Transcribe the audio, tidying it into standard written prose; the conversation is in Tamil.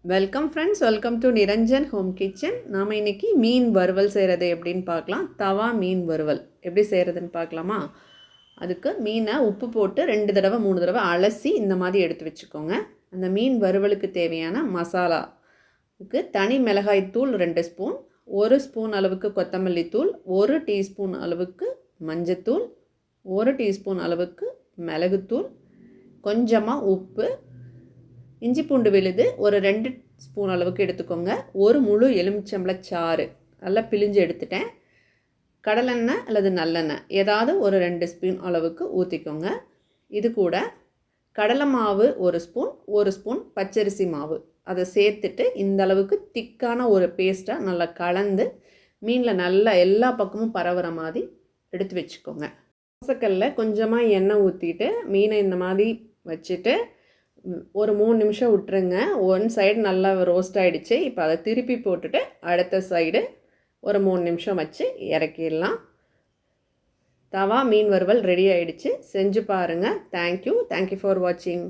Welcome friends, welcome to Niranjan home kitchen. நாம் இன்றைக்கி மீன் வறுவல் செய்கிறது எப்படின்னு பார்க்கலாம். தவா மீன் வறுவல் எப்படி செய்கிறதுன்னு பார்க்கலாமா? அதுக்கு மீனை உப்பு போட்டு 2 தடவை 3 தடவை அலசி இந்த மாதிரி எடுத்து வச்சுக்கோங்க. அந்த மீன் வறுவலுக்கு தேவையான மசாலாவுக்கு தனி மிளகாய் தூள் 2 ஸ்பூன், 1 ஸ்பூன் அளவுக்கு கொத்தமல்லி தூள், 1 டீஸ்பூன் அளவுக்கு மஞ்சத்தூள், 1 டீஸ்பூன் அளவுக்கு மிளகுத்தூள், கொஞ்சமாக உப்பு, இஞ்சி பூண்டு விழுது ஒரு 2 ஸ்பூன் அளவுக்கு எடுத்துக்கோங்க. ஒரு முழு எலுமிச்சம்பழச் சாறு நல்லா பிழிஞ்சு எடுத்துட்டேன். கடலெண்ணெய் அல்லது நல்லெண்ணெய் ஏதாவது ஒரு 2 ஸ்பூன் அளவுக்கு ஊற்றிக்கோங்க. இது கூட கடலை மாவு 1 ஸ்பூன், 1 ஸ்பூன் பச்சரிசி மாவு அதை சேர்த்துட்டு இந்த அளவுக்கு திக்கான ஒரு பேஸ்ட்டாக நல்லா கலந்து மீனில் நல்லா எல்லா பக்கமும் பரவுற மாதிரி எடுத்து வச்சுக்கோங்க. தோசைக்கல்ல கொஞ்சமாக எண்ணெய் ஊற்றிட்டு மீனை இந்த மாதிரி வச்சுட்டு ஒரு 3 நிமிஷம் விட்டுருங்க. ஒன் சைடு நல்லா ரோஸ்ட் ஆகிடுச்சு. இப்போ அதை திருப்பி போட்டுட்டு அடுத்த சைடு ஒரு 3 நிமிஷம் வச்சு இறக்கிடலாம். தவா மீன் வறுவல் ரெடி ஆகிடுச்சு. செஞ்சு பாருங்கள். தேங்க்யூ ஃபார் வாட்சிங்.